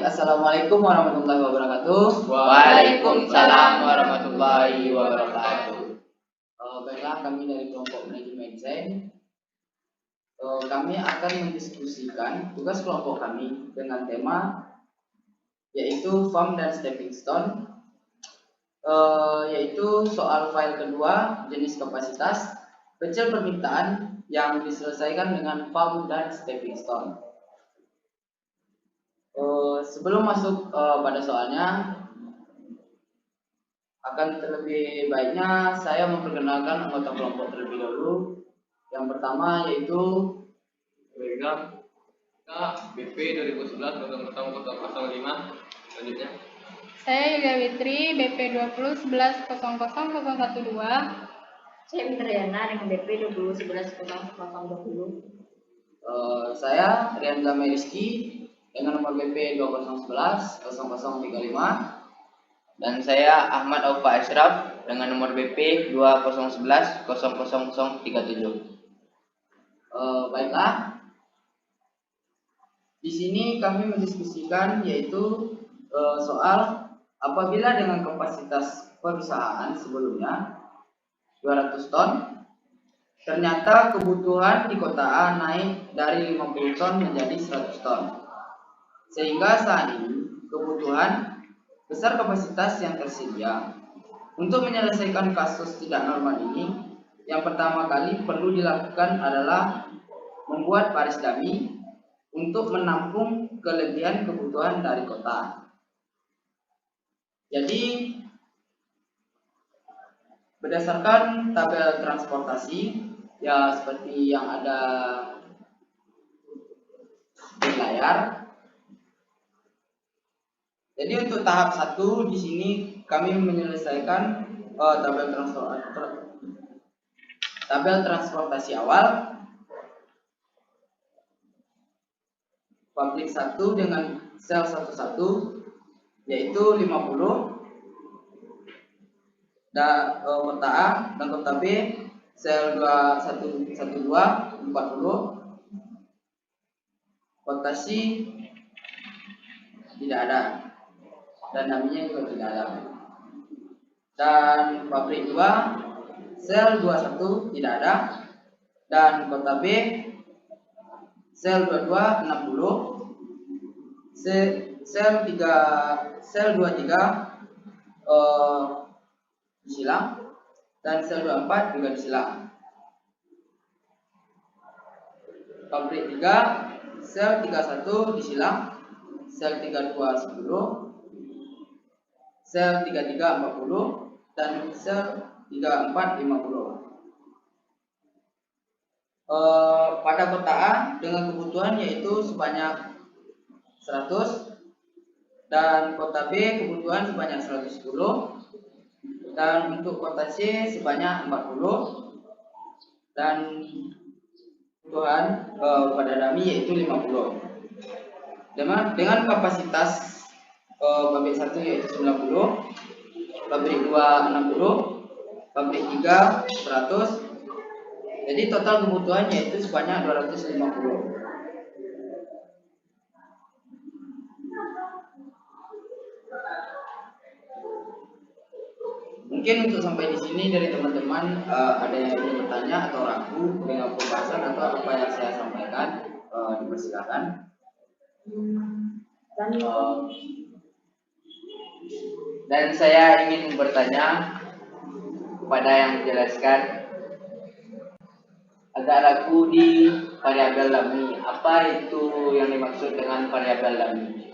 Assalamualaikum warahmatullahi wabarakatuh. Waalaikumsalam warahmatullahi wabarakatuh. Baiklah, kami dari kelompok manajemen desain. Kami akan mendiskusikan tugas kelompok kami dengan tema yaitu form dan stepping stone, yaitu soal file kedua jenis kapasitas kecil permintaan yang diselesaikan dengan form dan stepping stone. Sebelum masuk pada soalnya, akan terlebih baiknya saya memperkenalkan anggota kelompok terlebih dahulu. Yang pertama yaitu Rega BP 2011-0005. Selanjutnya saya Yulia Witri BP 2011-0012. Saya Fitriana dengan BP 2011-0020. Saya Rian Gamay Rizky dengan nomor BP 2011-0035. Dan saya Ahmad Aufa Ashraf dengan nomor BP 2011-0037. Baiklah. Di sini kami mendiskusikan yaitu soal apabila dengan kapasitas perusahaan sebelumnya 200 ton, ternyata kebutuhan di kota A naik dari 50 ton menjadi 100 ton. Sehingga saat ini kebutuhan besar kapasitas yang tersedia. Untuk menyelesaikan kasus tidak normal ini, yang pertama kali perlu dilakukan adalah membuat baris dummy untuk menampung kelebihan kebutuhan dari kota. Jadi berdasarkan tabel transportasi ya seperti yang ada di layar. Jadi untuk tahap 1 di sini kami menyelesaikan tabel transportasi awal. Pabrik 1 dengan sel 11 yaitu 50, dan kota A dan kota B sel 2112 40, kota C tidak ada dan namanya juga tidak ada, dan pabrik 2 sel 21 tidak ada, dan kota B sel 22 60, sel 23 disilang, dan sel 24 juga disilang. Pabrik 3 sel 31 disilang, sel 32 10, sel 33 40, dan sel 34 50. Pada kota A dengan kebutuhan yaitu sebanyak 100, dan kota B kebutuhan sebanyak 110, dan untuk kota C sebanyak 40, dan kebutuhan pada dummy yaitu 50. Dengan kapasitas pabrik 1 yaitu 90, pabrik 2 60, pabrik 3 100. Jadi total kebutuhan yaitu sebanyak 250. Mungkin untuk sampai di sini dari teman-teman ada yang ingin bertanya atau ragu dengan pembahasan atau apa yang saya sampaikan, dipersilakan. Dan saya ingin bertanya kepada yang menjelaskan, agak ragu di variabel dummy. Apa itu yang dimaksud dengan variabel dummy?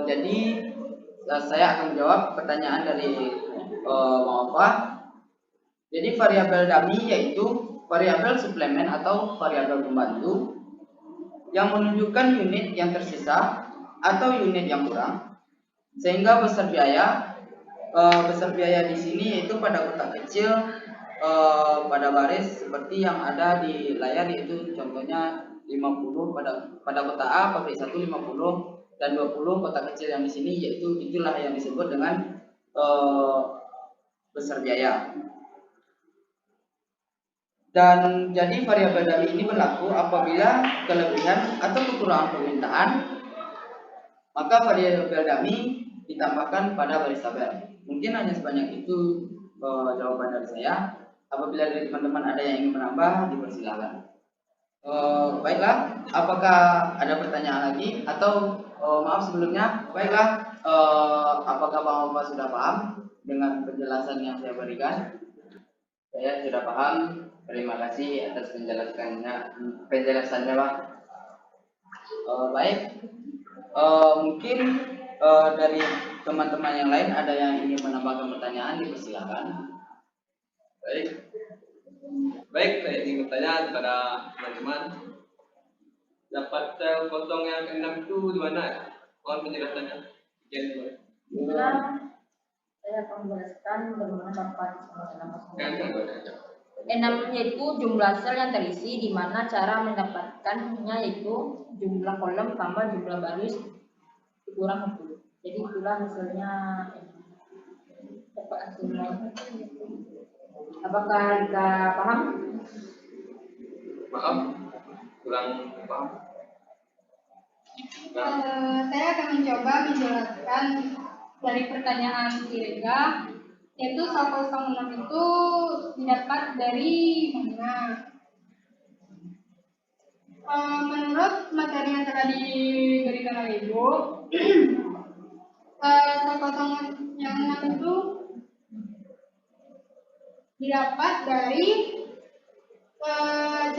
Jadi saya akan menjawab pertanyaan dari Maufa. Jadi variabel dummy yaitu variabel suplemen atau variabel pembantu yang menunjukkan unit yang tersisa atau unit yang kurang, sehingga besar biaya di sini yaitu pada kotak kecil pada baris seperti yang ada di layar, yaitu contohnya 50 pada kota A pabrik 1 50 dan 20 kotak kecil yang di sini, yaitu itulah yang disebut dengan besar biaya. Dan jadi variabel dummy ini berlaku apabila kelebihan atau kekurangan permintaan, maka variabel dummy ditambahkan pada baris tabel. Mungkin hanya sebanyak itu jawaban dari saya. Apabila dari teman-teman ada yang ingin menambah, dipersilakan. Baiklah, apakah ada pertanyaan lagi atau maaf sebelumnya? Baiklah, apakah Bang Opa sudah paham dengan penjelasan yang saya berikan? Saya sudah paham. Terima kasih atas penjelasannya, Bang. Baik, mungkin dari teman-teman yang lain ada yang ingin menambahkan pertanyaan, dipersilakan. Baik, saya ingin bertanya kepada teman-teman. Dapat sel kosong yang ke-6 itu di mana ya? Mohon penjelasannya. Sekian dulu. Saya akan menjelaskan bagaimana dapat Yang kedua. 6 yaitu jumlah sel yang terisi, di mana cara mendapatkannya yaitu jumlah kolom tambah jumlah baris dikurang 10. Jadi itulah hasilnya. Dapat hasilnya. Apakah Rika paham? Maaf, kurang paham. Saya akan mencoba menjelaskan dari pertanyaan si Rega, yaitu sel 06 itu didapat dari mana? Menurut materi yang telah diberikan oleh Ibu, sel 06 itu didapat dari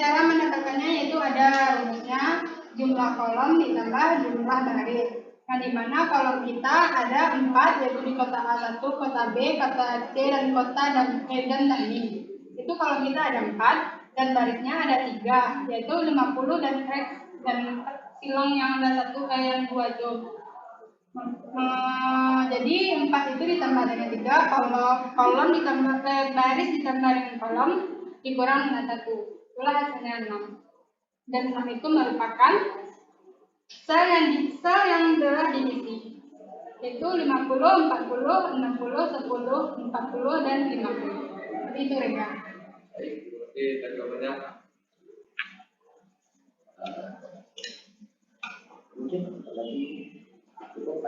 cara mendapatkannya, yaitu ada rumusnya jumlah kolom ditambah jumlah baris. Nah, di mana kolom kita ada 4, yaitu di kota A1, kota B, kota C, dan kota dan dummy. Itu kolom kita ada 4 dan barisnya ada 3, yaitu 50 dan X dan silong yang ada 1 yang 2 itu. Jadi 4 itu ditambah dengan 3, kolom ditambah baris ditambah dengan kolom dikurang dengan 1. Itulah hasilnya 6. Dan 6 itu merupakan sel yang telah diisi, yaitu 50, 40, 60, 10, 40, dan 50. Jadi itu Rega. Baik, terima kasih atas jawabannya. Mungkin lagi cukup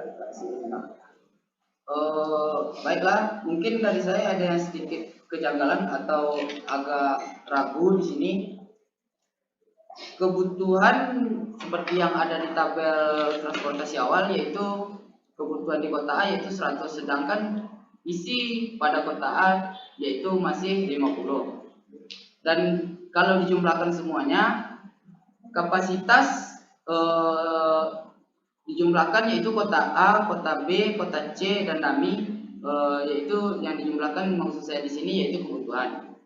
baiklah, mungkin dari saya ada yang sedikit kejanggalan atau agak ragu di sini. Kebutuhan seperti yang ada di tabel transportasi awal, yaitu kebutuhan di kota A yaitu 100, sedangkan isi pada kota A yaitu masih 50. Dan kalau dijumlahkan semuanya, kapasitas dijumlahkan yaitu kota A, kota B, kota C, dan dummy, yaitu yang dijumlahkan maksud saya di sini yaitu kebutuhan.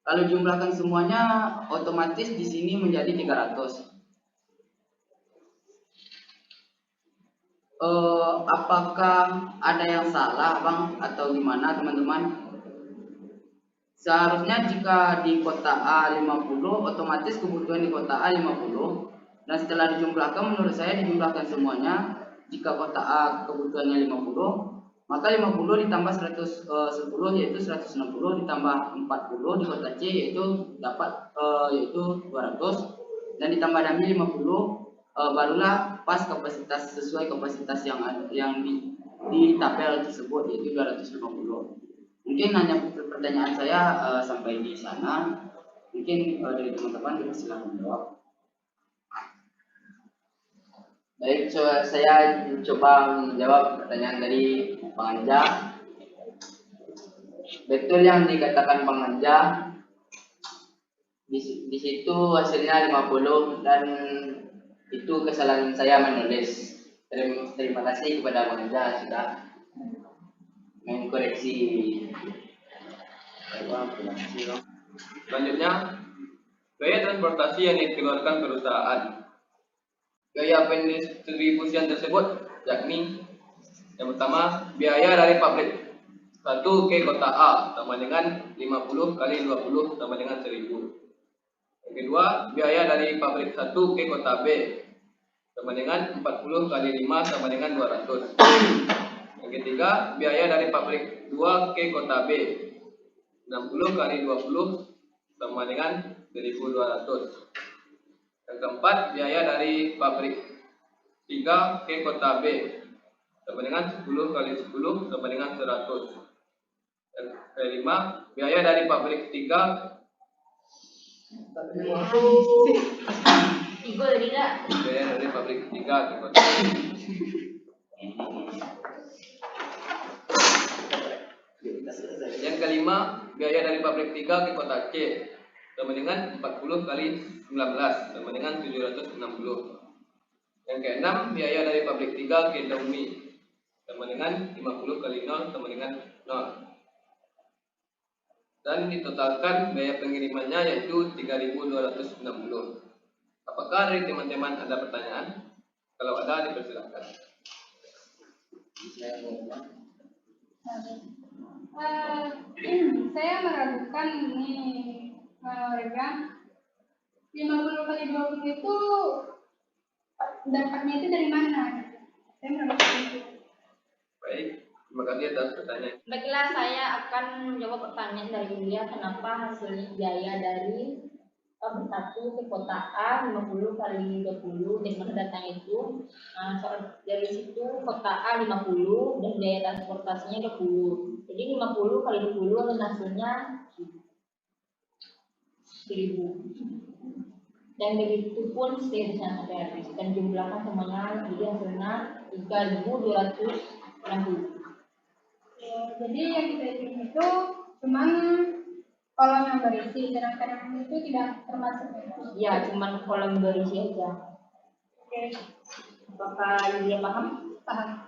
Kalau jumlahkan semuanya, otomatis di sini menjadi 300. Apakah ada yang salah, Bang, atau gimana, teman-teman? Seharusnya jika di kota A 50, otomatis kebutuhan di kota A 50. Dan setelah dijumlahkan, menurut saya dijumlahkan semuanya. Jika kota A kebutuhannya 50, maka 50 ditambah 110 yaitu 160, ditambah 40 di kota C yaitu dapat yaitu 200, dan ditambah dummy 50, barulah pas kapasitas sesuai kapasitas yang di tabel tersebut yaitu 250. Mungkin hanya pertanyaan saya sampai di sana. Mungkin dari teman-teman silakan menjawab. Baik, saya coba menjawab pertanyaan dari Bang Anja. Betul yang dikatakan Bang Anja. Di situ hasilnya 50 dan itu kesalahan saya menulis. Terima kasih kepada Bang Anja sudah mengkoreksi. Selanjutnya, biaya transportasi yang dikeluarkan perusahaan. Biaya pendistribusian tersebut yakni yang pertama, biaya dari pabrik 1 ke kota A sama dengan 50 kali 20 sama dengan 1000. Yang kedua, biaya dari pabrik 1 ke kota B sama dengan 40 kali 5 sama dengan 200. Yang ketiga, biaya dari pabrik 2 ke kota B 60 kali 20 sama dengan 1.200. Yang keempat, biaya dari pabrik 3 ke kota B sama dengan 10 kali 10 sama dengan 100. Yang kelima, biaya dari pabrik 3 Igo jadi enggak? biaya dari pabrik 3 ke kota B. Yang kelima, biaya dari pabrik 3 ke kota C sama dengan 40 kali 19 sama dengan 760. Yang keenam, biaya dari pabrik 3 ke Dongmi sama dengan 50 kali 0 sama dengan 0. Dan ditotalkan biaya pengirimannya yaitu 3.260. Apakah dari teman-teman ada pertanyaan? Kalau ada, dipersilakan. Saya meragukan ini Rega. 50 kali 20 itu dapatnya itu dari mana? Saya meragukan itu. Baik, terima kasih atas pertanyaan. Baiklah, saya akan menjawab pertanyaan dari Yulia. Kenapa hasilnya biaya dari pabrik 1 ke kota A 50 kali 20, dari mana datanya itu? Nah, dari situ kota A 50 dan biaya transportasinya 20. Jadi 50 kali 20 dan hasilnya 1.000. Dan begitu pun seterusnya ada dan jumlahkan semuanya, jadi hasilnya 3.260. Jadi yang kita hitung itu cuma kolom yang berisi, sedangkan yang itu tidak termasuk. Ya, cuman kolom berisi aja. Oke, Apakah Yulia paham? paham.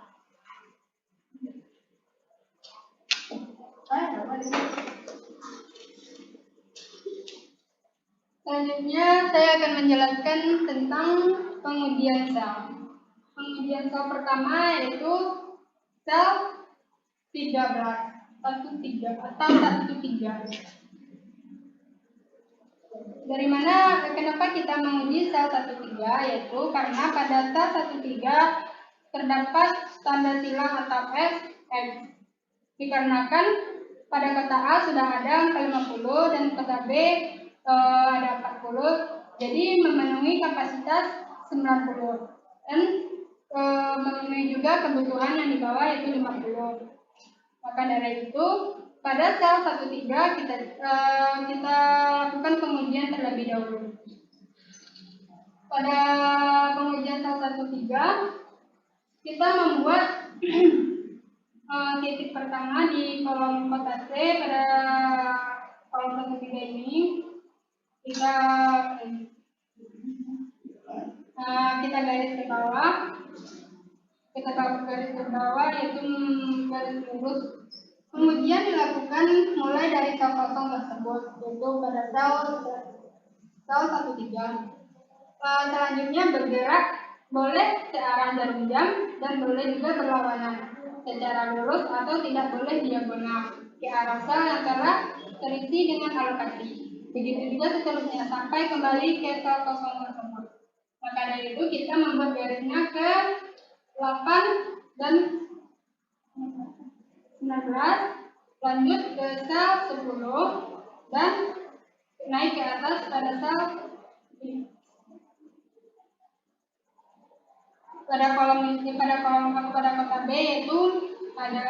Selanjutnya saya akan menjelaskan tentang pengujian sel. Pengujian sel pertama yaitu sel 13 atau 13. Dari mana kenapa kita menguji sel 13? Yaitu karena pada sel 13 terdapat tanda silang atau S, X. Dikarenakan pada kota A sudah ada angka 50 dan kota B ada 40, jadi memenuhi kapasitas 90 dan memenuhi juga kebutuhan yang di bawah yaitu 50. Maka dari itu pada sel 13 kita lakukan pengujian terlebih dahulu. Pada pengujian sel 13 kita membuat titik pertama di kolom kota C. Pada kolom 13 ini kita garis ke bawah, yaitu garis lurus. Kemudian dilakukan mulai dari sel kosong tersebut, yaitu pada sel 13. Selanjutnya bergerak boleh searah jarum jam dan boleh juga berlawanan secara lurus atau tidak boleh diagonal ke arah sel yang telah terisi dengan alokasi. Begitu juga seterusnya sampai kembali ke sel kosong tersebut. Maka dari itu kita membuat garisnya ke 8 dan 19, lanjut ke sel 10 dan naik ke atas pada sel pada kota B, yaitu pada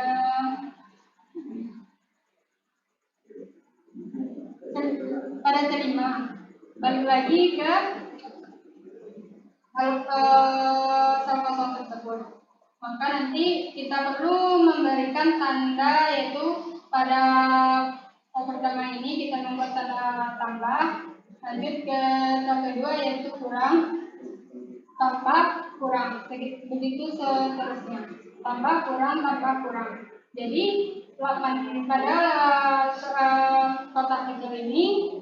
terima. Balik lagi ke sel kosong tersebut. Maka nanti kita perlu memberikan tanda, yaitu pada pertama ini kita membuat tanda tambah, lanjut ke sel kedua yaitu kurang, tambah, kurang, begitu seterusnya, tambah, kurang, jadi 8 pada kotak kecil ini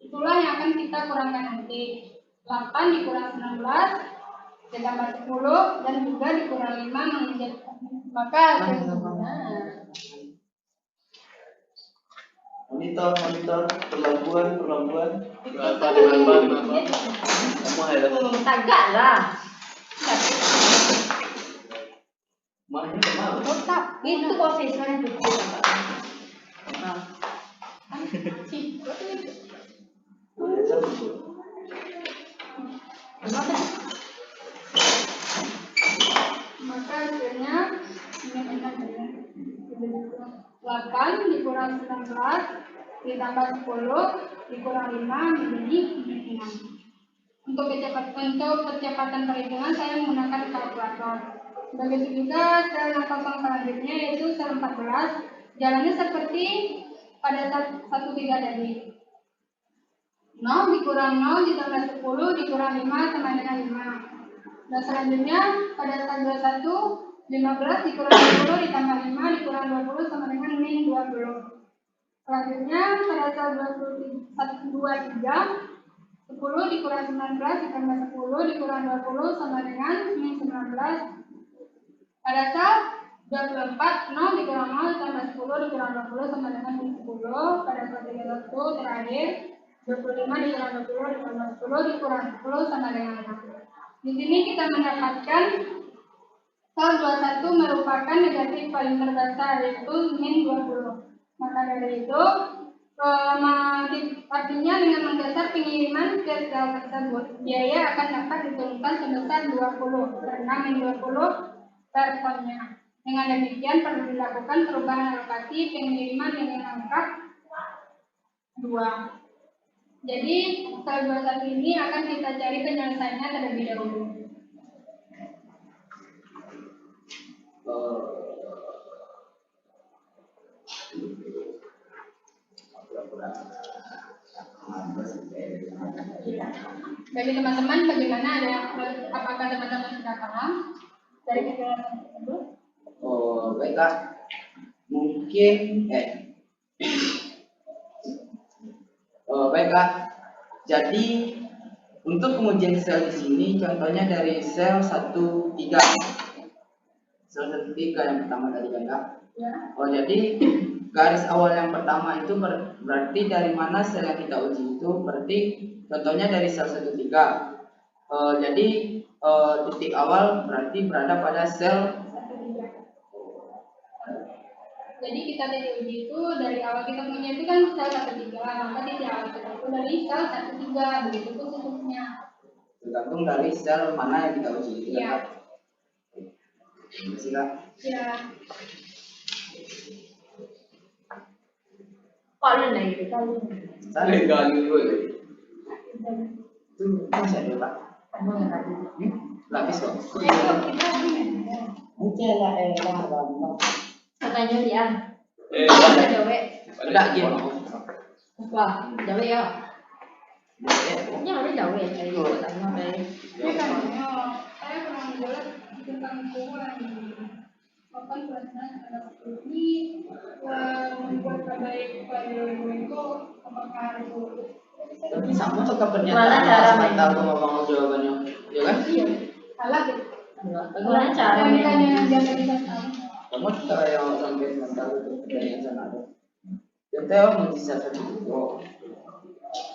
itulah yang akan kita kurangkan nanti. 8 dikurang 19 ditambah 10 dan juga dikurang 5 menjadi, maka hasilnya monitor perlakuan semua ada Tagak lah. mahnya kemana Tetap itu prosesnya itu. Nah, 8 dikurang 19 ditambah 10 dikurang 5 menjadi 6. Untuk percepatan perhitungan saya menggunakan kalkulator. Begitu juga sel yang kosong selanjutnya yaitu sel 14. Jalannya seperti pada 13 tadi. 0 dikurang 0 ditambah 10 dikurang 5 sama dengan 5. Dan selanjutnya pada sel 21 15 dikurang 20 ditambah 5 dikurang 20 sama dengan min 20. Selanjutnya pada sel 23 10 dikurang 19 ditambah 10 dikurang 20 sama dengan min 19. Pada sel 24 0 dikurang 0 ditambah 10 dikurang 20 sama dengan min 10. Pada sel 31 terakhir 25 dikurang 20 ditambah 10 dikurang 10 sama dengan 6. Di sini kita mendapatkan sel 21 merupakan negatif paling terbesar yaitu min 20. Maka dari itu artinya dengan menggeser pengiriman ke sel tersebut biaya akan dapat diturunkan sebesar 20 karena min 20 per tonnya. Dengan demikian perlu dilakukan perubahan alokasi pengiriman dengan angka 2. Jadi sel 21 ini akan kita cari penyelesaiannya terlebih dahulu. Bagi teman-teman bagaimana, apakah teman-teman sudah paham dari penjelasan tersebut? Oh, baiklah. Mungkin baiklah. Jadi untuk pengujian sel di sini contohnya dari sel 13. Sel 13 yang pertama tadi kan, Kak? Ya. Oh, jadi garis awal yang pertama itu berarti dari mana sel yang kita uji itu berarti contohnya dari sel 13. Jadi titik awal berarti berada pada sel 13. Jadi kita dari uji itu dari awal kita punya itu kan sel 13, maka titik awal kita itu dari sel 13, begitu pun seterusnya. Tergantung dari sel mana yang kita uji itu. Iya. Terima kasih, Kak. Ya. Kalau gitu kali. Legal juga. Itu masih ada, Pak. Lapis kok. Katanya dia. Iya. Jawa. Udah gitu. Wah, Jawa ya. Ini harus Jawa ya. Tadi tanya dari. Ini kan saya pernah menjelaskan tentang ukuran kapan pelaksanaan ini membuat baik pada itu apakah harus Tapi sama tuh Gimana pernyataan cara mata aku ngomong jawabannya, ya kan? iya salah gitu. Bagaimana cara Yang ditanya yang bisa tahu. Kamu kayak sampai mental itu pertanyaan sana ada. Kita yang mau bisa satu kilo.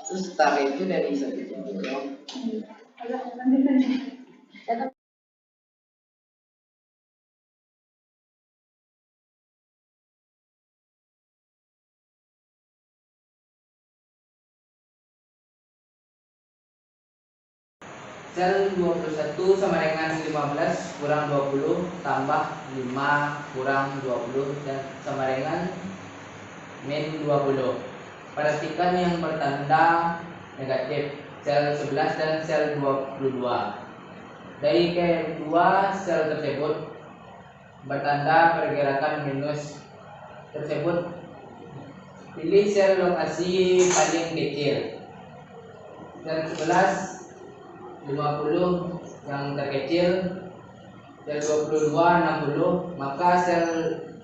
Terus tarik itu dari satu kilo. Salah yang ditanya. Sel 21 sama dengan 15 kurang 20 tambah 5 kurang 20 dan sama dengan min 20. Perhatikan yang bertanda negatif sel 11 dan sel 22. Dari kedua sel tersebut bertanda pergerakan minus tersebut. Pilih sel lokasi paling kecil. Sel 11 50 yang terkecil, sel 22 60, maka sel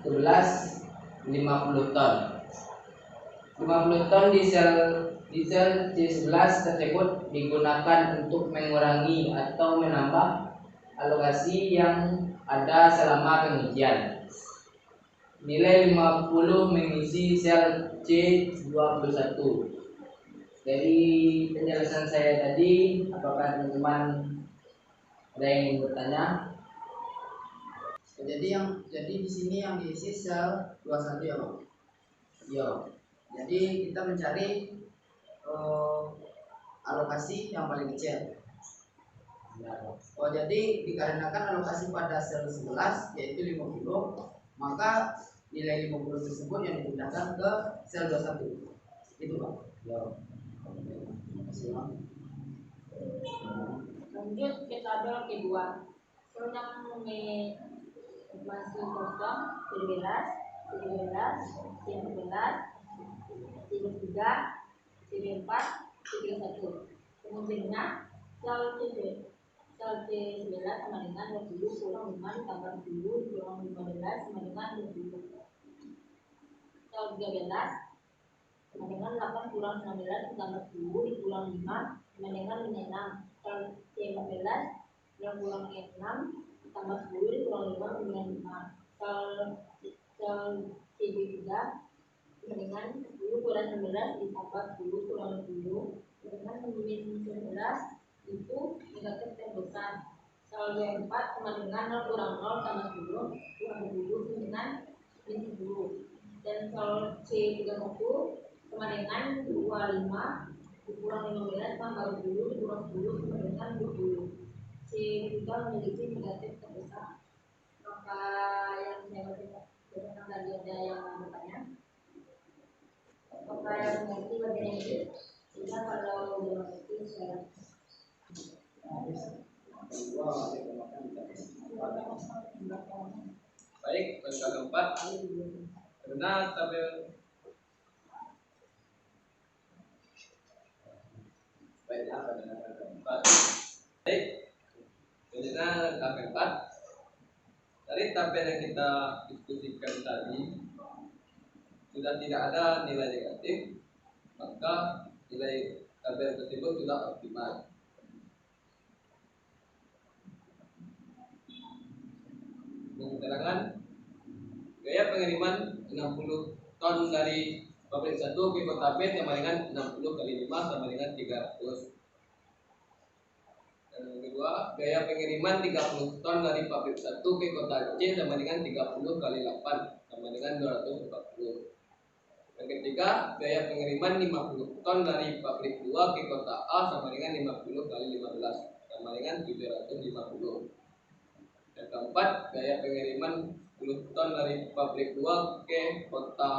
11 50 ton. 50 ton di sel C11 tersebut digunakan untuk mengurangi atau menambah alokasi yang ada selama pengujian. Nilai 50 mengisi sel C21. Dari penjelasan saya tadi, apakah teman-teman ada yang ingin bertanya? Jadi di sini yang diisi sel 21 ya, Bang? Iya. Jadi kita mencari alokasi yang paling kecil. Oh, jadi dikarenakan alokasi pada sel 11 yaitu 50, maka nilai 50 tersebut yang dipindahkan ke sel 21. Itu Pak. Ya. Terima kasih, Bang. Lanjut ke tabel kedua. Sel yang masih kosong, C11, C12, C11, C23, C4, C31. Kemudiannya sel C11 sama dengan 20 kurang 5 ditambah 10 kurang 15 sama dengan 20. Sel 13 sama dengan 8 kurang 19 ditambah 10 dikurang 5 sama dengan 56. Sel C14 yang kurang 6 tambah 10 dikurang 5 sama dengan 5. Sel C3 dengan 10 kurang 19 ditambah 10 kurang 20 dengan min 11 itu negatif terbesar. Sel 24 sama dengan 0 kurang 0 tambah 10 kurang 20 dengan min 10. Dan sel C31 sama dengan 25 dikurang 15 tambah 20 dikurang 10 sama dengan 20. C3 memiliki negatif terbesar. Maka yang saya bacakan tadi ada yang bertanya. Apakah yang mengerti bagian ini? Sehingga kalau udah mengerti saya Baik, langkah keempat. Karena tabel baiklah pada langkah keempat. Baik, selanjutnya langkah keempat. Dari tabel yang kita diskusikan tadi sudah tidak ada nilai negatif, maka nilai tabel tersebut sudah optimal. Keterangan gaya pengiriman 60 ton dari pabrik 1 ke kota B sama dengan 60 kali 5 sama dengan 300. Dan yang kedua, gaya pengiriman 30 ton dari pabrik 1 ke kota C sama dengan 30 kali 8 sama dengan 240. Yang ketiga, gaya pengiriman 50 ton dari pabrik 2 ke kota A sama dengan 50 kali 15 sama dengan 750. Yang keempat, gaya pengiriman 10 ton dari pabrik 2 ke kota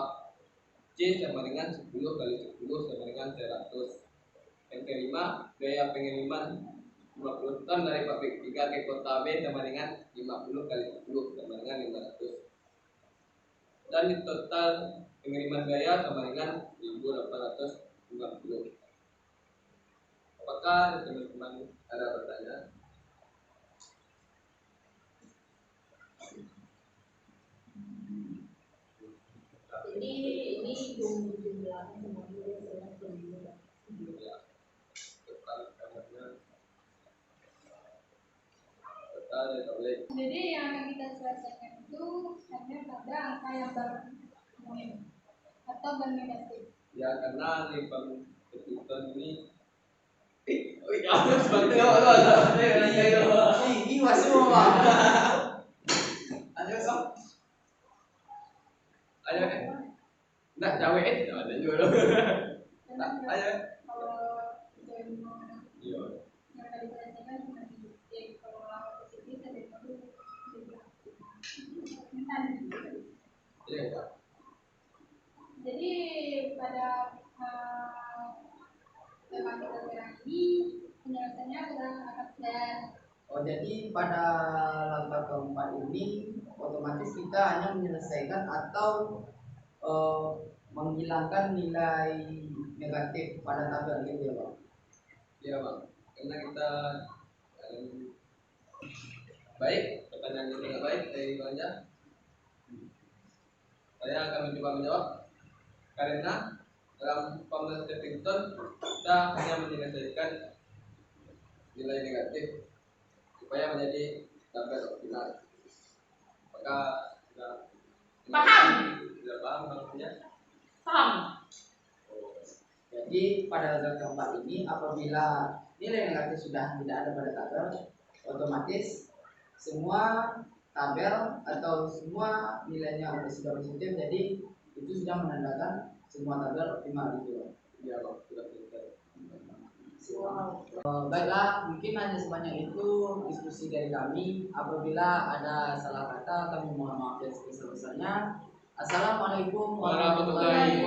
C sama dengan 10 kali 10 sama dengan 100. Yang kelima, gaya pengiriman 50 ton dari pabrik 3 ke kota B sama dengan 50 kali 10 sama dengan 500. Dan di total pengiriman gaya sama dengan 1850. Apakah teman-teman ada pertanyaan? jadi ini jumlahnya semuanya dengan jumlah. Ya, total kamarnya total ya boleh. Jadi yang akan kita selesaikan itu hanya pada angka yang atau bernegatif. Ya karena lipang ketuton ini Ini masih mau ada sok. ada kan? Nggak cawek ada juga. Ayo. Kalau yang Iya. tadi selesaikan cuma di kalau lawan positif ada dulu Iya, Pak. Jadi pada tema kita sekarang ini penyelesaiannya sudah akan selesai. Oh, jadi pada langkah keempat ini otomatis kita hanya menyelesaikan atau menghilangkan nilai negatif pada tabel gitu ya Pak. Iya, Bang. Karena kita baik, pertanyaan yang sangat baik dari Bang Anja. Saya akan mencoba menjawab karena dalam Formula Steppington kita hanya menyelesaikan nilai negatif supaya menjadi tabel optimal. Maka sudah paham maksudnya? Paham. Jadi pada langkah keempat ini apabila nilai negatif sudah tidak ada pada tabel, otomatis semua tabel atau semua nilainya sudah positif, jadi itu sudah menandakan semua tabel optimal gitu. Iya, Bang. Sudah selesai. Baiklah, mungkin hanya sebanyak itu diskusi dari kami. Apabila ada salah kata, kami mohon maaf yang sebesar-besarnya. Assalamualaikum Warahmatullahi